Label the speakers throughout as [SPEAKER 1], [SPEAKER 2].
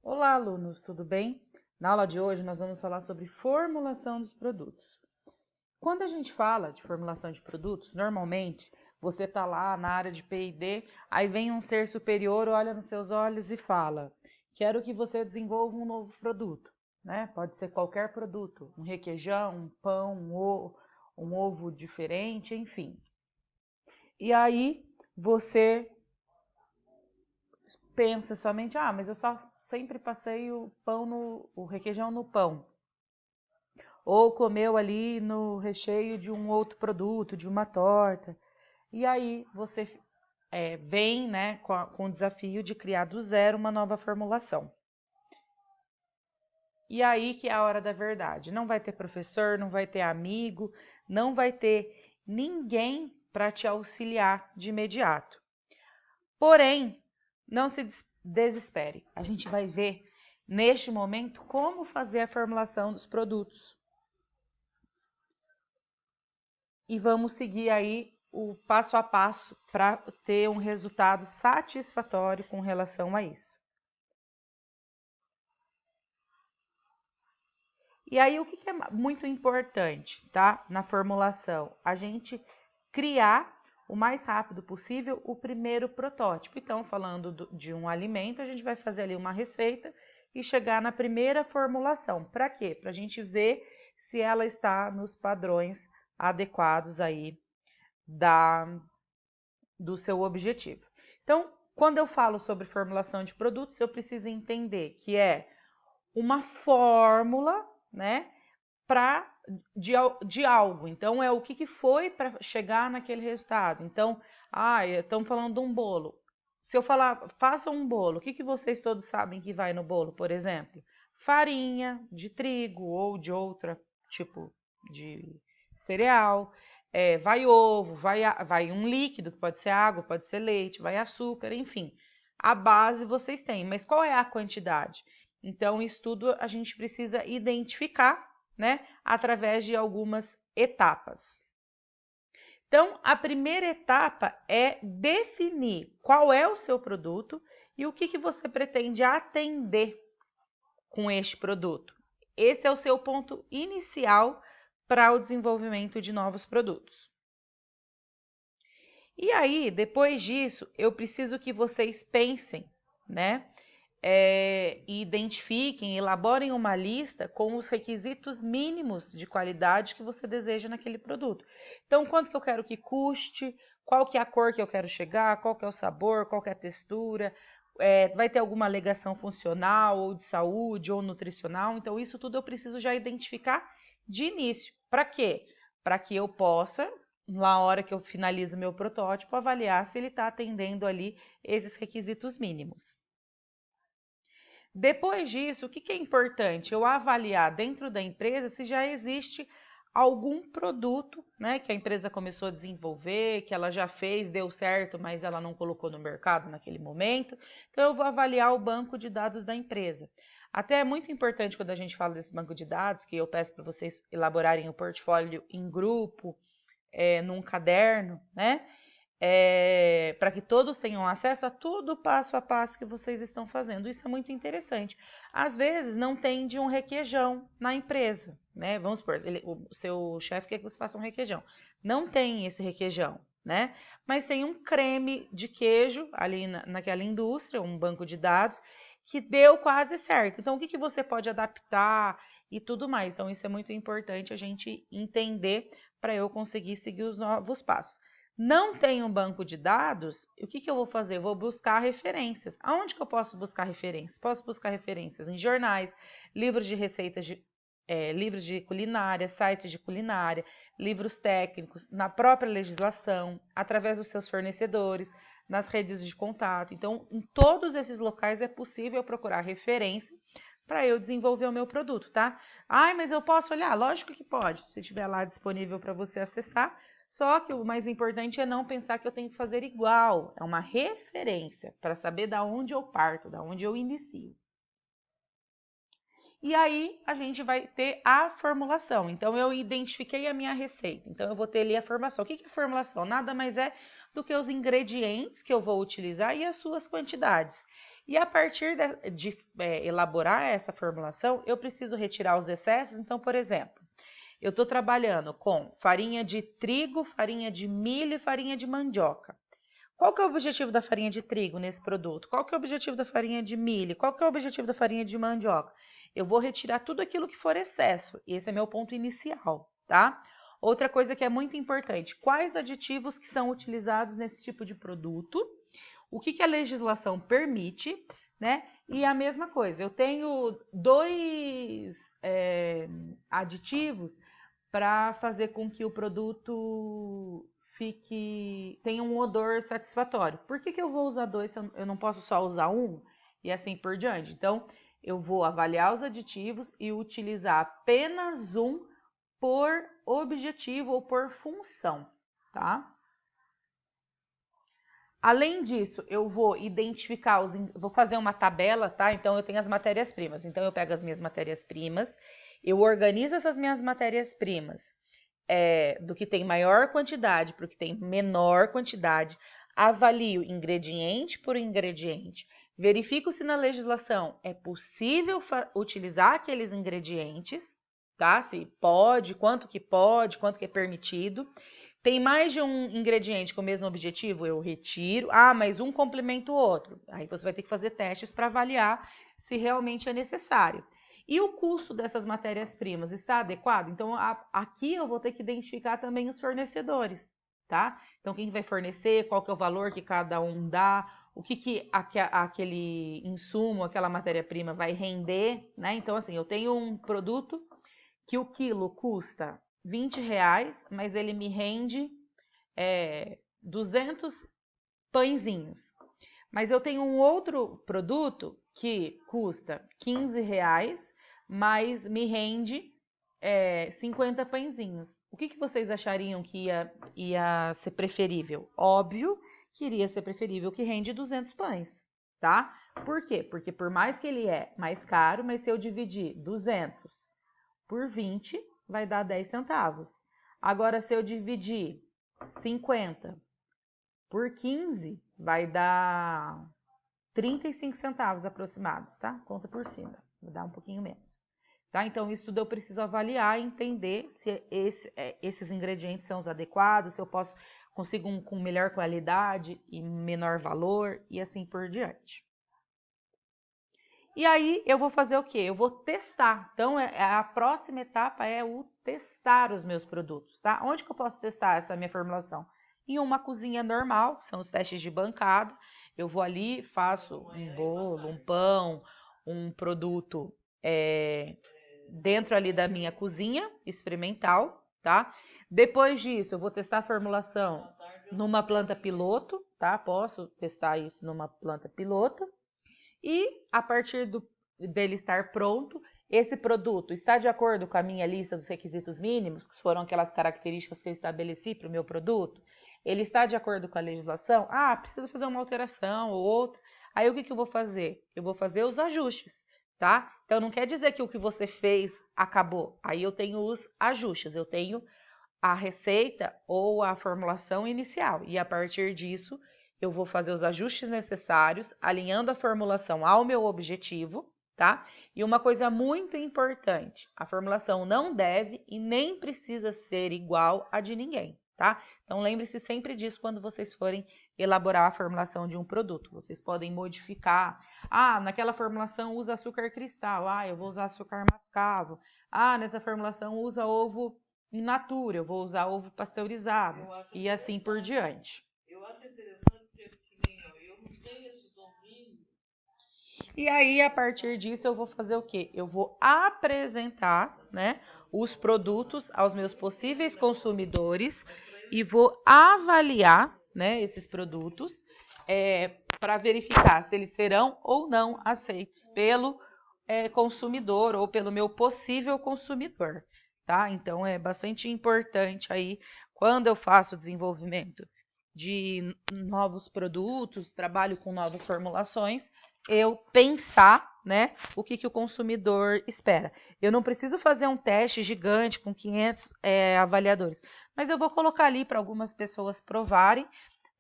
[SPEAKER 1] Olá, alunos, tudo bem? Na aula de hoje nós vamos falar sobre formulação dos produtos. Quando a gente fala de formulação de produtos, normalmente você está lá na área de P&D, aí vem um ser superior, olha nos seus olhos e fala: quero que você desenvolva um novo produto, né? Pode ser qualquer produto, um requeijão, um pão, um ovo diferente, enfim. E aí você pensa somente, mas eu só sempre passei o requeijão no pão. Ou comeu ali no recheio de um outro produto, de uma torta. E aí você vem, né, com o desafio de criar do zero uma nova formulação. E aí que é a hora da verdade. Não vai ter professor, não vai ter amigo, não vai ter ninguém para te auxiliar de imediato. Porém, não se desespere. A gente vai ver neste momento como fazer a formulação dos produtos. E vamos seguir aí o passo a passo para ter um resultado satisfatório com relação a isso. E aí, o que é muito importante, tá? Na formulação, a gente criar o mais rápido possível o primeiro protótipo. Então, falando de um alimento, a gente vai fazer ali uma receita e chegar na primeira formulação. Para quê? Para a gente ver se ela está nos padrões adequados aí do seu objetivo. Então, quando eu falo sobre formulação de produtos, eu preciso entender que é uma fórmula, né, de algo. Então, é o que foi para chegar naquele resultado. Então, estamos falando de um bolo. Se eu falar, faça um bolo, o que vocês todos sabem que vai no bolo, por exemplo? Farinha de trigo ou de outro tipo de cereal. Vai ovo, vai um líquido, pode ser água, pode ser leite, vai açúcar, enfim. A base vocês têm, mas qual é a quantidade? Então, isso tudo a gente precisa identificar, né, através de algumas etapas. Então, a primeira etapa é definir qual é o seu produto e o que você pretende atender com este produto. Esse é o seu ponto inicial para o desenvolvimento de novos produtos. E aí, depois disso, eu preciso que vocês pensem, né? E identifiquem, elaborem uma lista com os requisitos mínimos de qualidade que você deseja naquele produto. Então, quanto que eu quero que custe, qual que é a cor que eu quero chegar, qual que é o sabor, qual que é a textura, vai ter alguma alegação funcional, ou de saúde, ou nutricional. Então, isso tudo eu preciso já identificar de início. Para quê? Para que eu possa, na hora que eu finalizo meu protótipo, avaliar se ele está atendendo ali esses requisitos mínimos. Depois disso, o que é importante? Eu avaliar dentro da empresa se já existe algum produto, né, que a empresa começou a desenvolver, que ela já fez, deu certo, mas ela não colocou no mercado naquele momento. Então, eu vou avaliar o banco de dados da empresa. Até é muito importante quando a gente fala desse banco de dados, que eu peço para vocês elaborarem o portfólio em grupo, num caderno, né? Para que todos tenham acesso a todo o passo a passo que vocês estão fazendo. Isso é muito interessante. Às vezes não tem de um requeijão na empresa, né? Vamos supor, o seu chefe quer que você faça um requeijão. Não tem esse requeijão, né? Mas tem um creme de queijo ali naquela indústria, um banco de dados, que deu quase certo. Então, o que você pode adaptar e tudo mais. Então, isso é muito importante a gente entender para eu conseguir seguir os novos passos. Não tem um banco de dados, o que eu vou fazer? Eu vou buscar referências. Aonde que eu posso buscar referências? Posso buscar referências em jornais, livros de receitas, livros de culinária, sites de culinária, livros técnicos, na própria legislação, através dos seus fornecedores, nas redes de contato. Então, em todos esses locais é possível procurar referência para eu desenvolver o meu produto, tá? Mas eu posso olhar? Lógico que pode, se estiver lá disponível para você acessar. Só que o mais importante é não pensar que eu tenho que fazer igual. É uma referência para saber da onde eu parto, da onde eu inicio. E aí a gente vai ter a formulação. Então eu identifiquei a minha receita. Então eu vou ter ali a formulação. O que é formulação? Nada mais é do que os ingredientes que eu vou utilizar e as suas quantidades. E a partir de elaborar essa formulação, eu preciso retirar os excessos. Então, por exemplo, eu estou trabalhando com farinha de trigo, farinha de milho e farinha de mandioca. Qual que é o objetivo da farinha de trigo nesse produto? Qual que é o objetivo da farinha de milho? Qual que é o objetivo da farinha de mandioca? Eu vou retirar tudo aquilo que for excesso. E esse é meu ponto inicial, tá? Outra coisa que é muito importante, quais aditivos que são utilizados nesse tipo de produto? O que a legislação permite, né? E a mesma coisa, eu tenho dois aditivos para fazer com que o produto tenha um odor satisfatório. Por que eu vou usar dois se eu não posso só usar um? E assim por diante. Então, eu vou avaliar os aditivos e utilizar apenas um por objetivo ou por função, tá? Além disso, eu vou identificar vou fazer uma tabela, tá? Então, eu tenho as matérias-primas. Então, eu pego as minhas matérias-primas, eu organizo essas minhas matérias-primas do que tem maior quantidade para o que tem menor quantidade, avalio ingrediente por ingrediente, verifico se na legislação é possível utilizar aqueles ingredientes, tá? Se pode, quanto que é permitido. Tem mais de um ingrediente com o mesmo objetivo, eu retiro. Ah, mas um complementa o outro. Aí você vai ter que fazer testes para avaliar se realmente é necessário. E o custo dessas matérias-primas está adequado? Então, aqui eu vou ter que identificar também os fornecedores, tá? Então, quem vai fornecer, qual que é o valor que cada um dá, o que aquele insumo, aquela matéria-prima vai render, né? Então, assim, eu tenho um produto que o quilo custa R$20, mas ele me rende 200 pãezinhos. Mas eu tenho um outro produto que custa R$15, mas me rende 50 pãezinhos. O que vocês achariam que ia ser preferível? Óbvio que iria ser preferível que rende 200 pães, tá? Por quê? Porque por mais que ele é mais caro, mas se eu dividir 200 por 20, vai dar 10 centavos. Agora, se eu dividir 50 por 15, vai dar 35 centavos aproximado, tá? Conta por cima, vai dar um pouquinho menos. Tá? Então, isso tudo eu preciso avaliar e entender se esses ingredientes são os adequados, se eu consigo um com melhor qualidade e menor valor e assim por diante. E aí, eu vou fazer o quê? Eu vou testar. Então, a próxima etapa é o testar os meus produtos, tá? Onde que eu posso testar essa minha formulação? Em uma cozinha normal, que são os testes de bancada. Eu vou ali, faço um bolo, um pão, um produto dentro ali da minha cozinha experimental, tá? Depois disso, eu vou testar a formulação numa planta piloto, tá? Posso testar isso numa planta piloto. E a partir dele estar pronto, esse produto está de acordo com a minha lista dos requisitos mínimos, que foram aquelas características que eu estabeleci para o meu produto? Ele está de acordo com a legislação? Ah, precisa fazer uma alteração ou outra. Aí o que eu vou fazer? Eu vou fazer os ajustes, tá? Então não quer dizer que o que você fez acabou. Aí eu tenho os ajustes, eu tenho a receita ou a formulação inicial. E a partir disso, eu vou fazer os ajustes necessários, alinhando a formulação ao meu objetivo, tá? E uma coisa muito importante, a formulação não deve e nem precisa ser igual a de ninguém, tá? Então, lembre-se sempre disso quando vocês forem elaborar a formulação de um produto. Vocês podem modificar. Ah, naquela formulação usa açúcar cristal. Ah, eu vou usar açúcar mascavo. Ah, nessa formulação usa ovo in natura. Eu vou usar ovo pasteurizado. E assim por diante.
[SPEAKER 2] Eu acho interessante eu não tenho esse domínio.
[SPEAKER 1] E aí, a partir disso, eu vou fazer o quê? Eu vou apresentar, né, os produtos aos meus possíveis consumidores e vou avaliar, né, esses produtos para verificar se eles serão ou não aceitos pelo consumidor ou pelo meu possível consumidor, tá? Então, é bastante importante aí, quando eu faço desenvolvimento de novos produtos, trabalho com novas formulações, eu pensar, né, o que o consumidor espera. Eu não preciso fazer um teste gigante com 500 avaliadores, mas eu vou colocar ali para algumas pessoas provarem,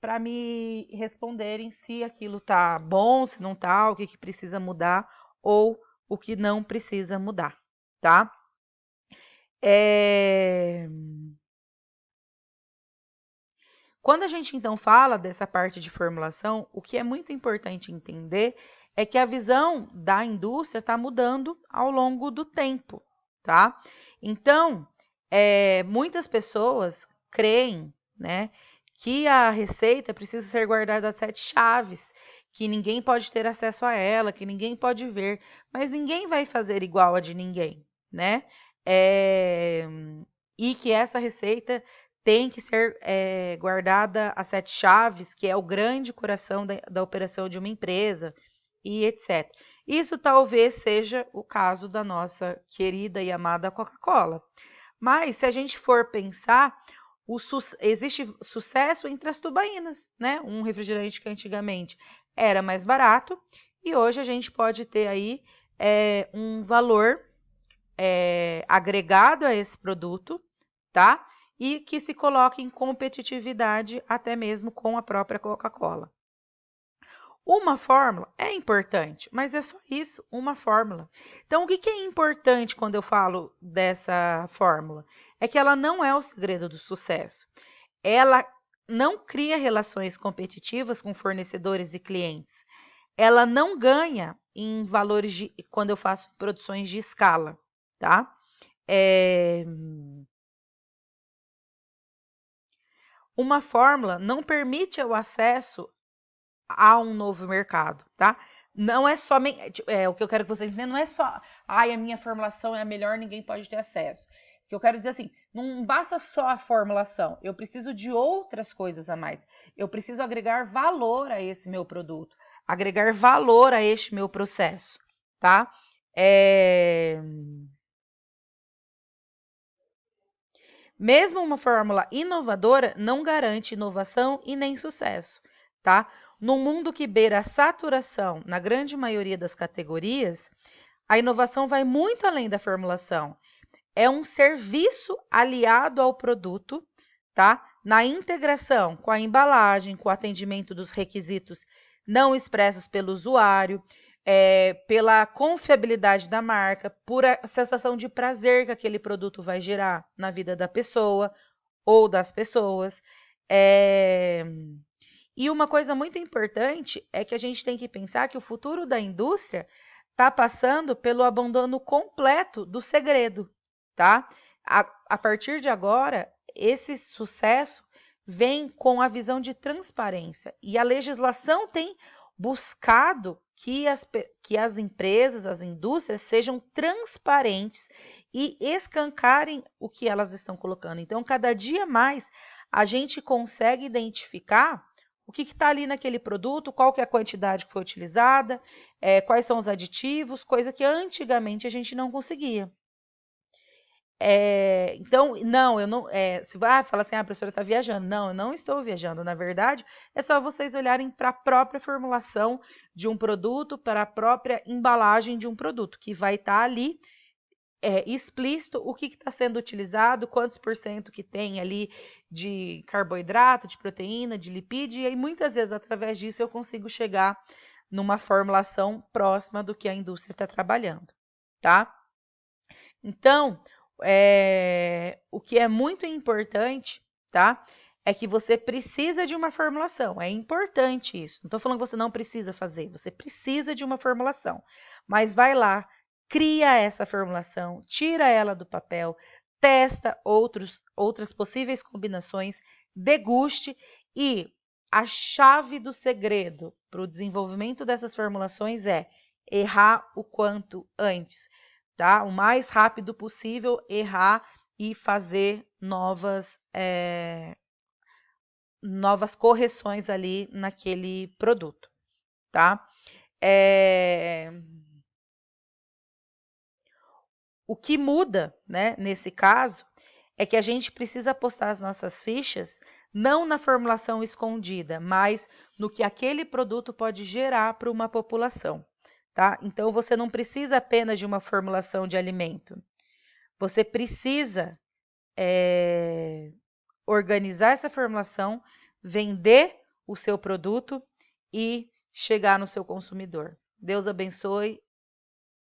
[SPEAKER 1] para me responderem se aquilo tá bom, se não tá, o que precisa mudar ou o que não precisa mudar, tá? Quando a gente então fala dessa parte de formulação, o que é muito importante entender é que a visão da indústria está mudando ao longo do tempo, tá? Então, muitas pessoas creem, né, que a receita precisa ser guardada a 7 chaves, que ninguém pode ter acesso a ela, que ninguém pode ver, mas ninguém vai fazer igual a de ninguém, né? E que essa receita tem que ser guardada a 7 chaves, que é o grande coração da operação de uma empresa, e etc. Isso talvez seja o caso da nossa querida e amada Coca-Cola. Mas, se a gente for pensar, existe sucesso entre as tubaínas, né? Um refrigerante que antigamente era mais barato, e hoje a gente pode ter aí um valor agregado a esse produto, tá? E que se coloque em competitividade até mesmo com a própria Coca-Cola. Uma fórmula é importante, mas é só isso, uma fórmula. Então, o que é importante quando eu falo dessa fórmula? É que ela não é o segredo do sucesso. Ela não cria relações competitivas com fornecedores e clientes. Ela não ganha em valores quando eu faço produções de escala, tá? Uma fórmula não permite o acesso a um novo mercado, tá? Não é só o que eu quero que vocês entendam, não é só, a minha formulação é a melhor, ninguém pode ter acesso. O que eu quero dizer assim, não basta só a formulação, eu preciso de outras coisas a mais. Eu preciso agregar valor a esse meu produto, agregar valor a este meu processo, tá? Mesmo uma fórmula inovadora não garante inovação e nem sucesso, tá? Num mundo que beira a saturação na grande maioria das categorias, a inovação vai muito além da formulação. É um serviço aliado ao produto, tá? Na integração com a embalagem, com o atendimento dos requisitos não expressos pelo usuário, pela confiabilidade da marca, por a sensação de prazer que aquele produto vai gerar na vida da pessoa ou das pessoas. E uma coisa muito importante é que a gente tem que pensar que o futuro da indústria está passando pelo abandono completo do segredo, tá? A partir de agora, esse sucesso vem com a visão de transparência. E a legislação tem buscado que as empresas, as indústrias sejam transparentes e escancarem o que elas estão colocando. Então, cada dia mais, a gente consegue identificar o que está ali naquele produto, qual que é a quantidade que foi utilizada, quais são os aditivos, coisa que antigamente a gente não conseguia. Então, não, eu não. Se vai falar assim, a professora está viajando. Não, eu não estou viajando. Na verdade, é só vocês olharem para a própria formulação de um produto, para a própria embalagem de um produto, que vai estar ali explícito o que está sendo utilizado, quantos por cento que tem ali de carboidrato, de proteína, de lipídio, e aí muitas vezes através disso eu consigo chegar numa formulação próxima do que a indústria está trabalhando, tá? Então, o que é muito importante, tá? É que você precisa de uma formulação. É importante isso. Não estou falando que você não precisa fazer, você precisa de uma formulação. Mas vai lá, cria essa formulação, tira ela do papel, testa outras possíveis combinações, deguste e a chave do segredo para o desenvolvimento dessas formulações é errar o quanto antes, tá? O mais rápido possível, errar e fazer novas correções ali naquele produto, tá? O que muda, né, nesse caso, é que a gente precisa apostar as nossas fichas não na formulação escondida, mas no que aquele produto pode gerar para uma população, tá? Então, você não precisa apenas de uma formulação de alimento. Você precisa organizar essa formulação, vender o seu produto e chegar no seu consumidor. Deus abençoe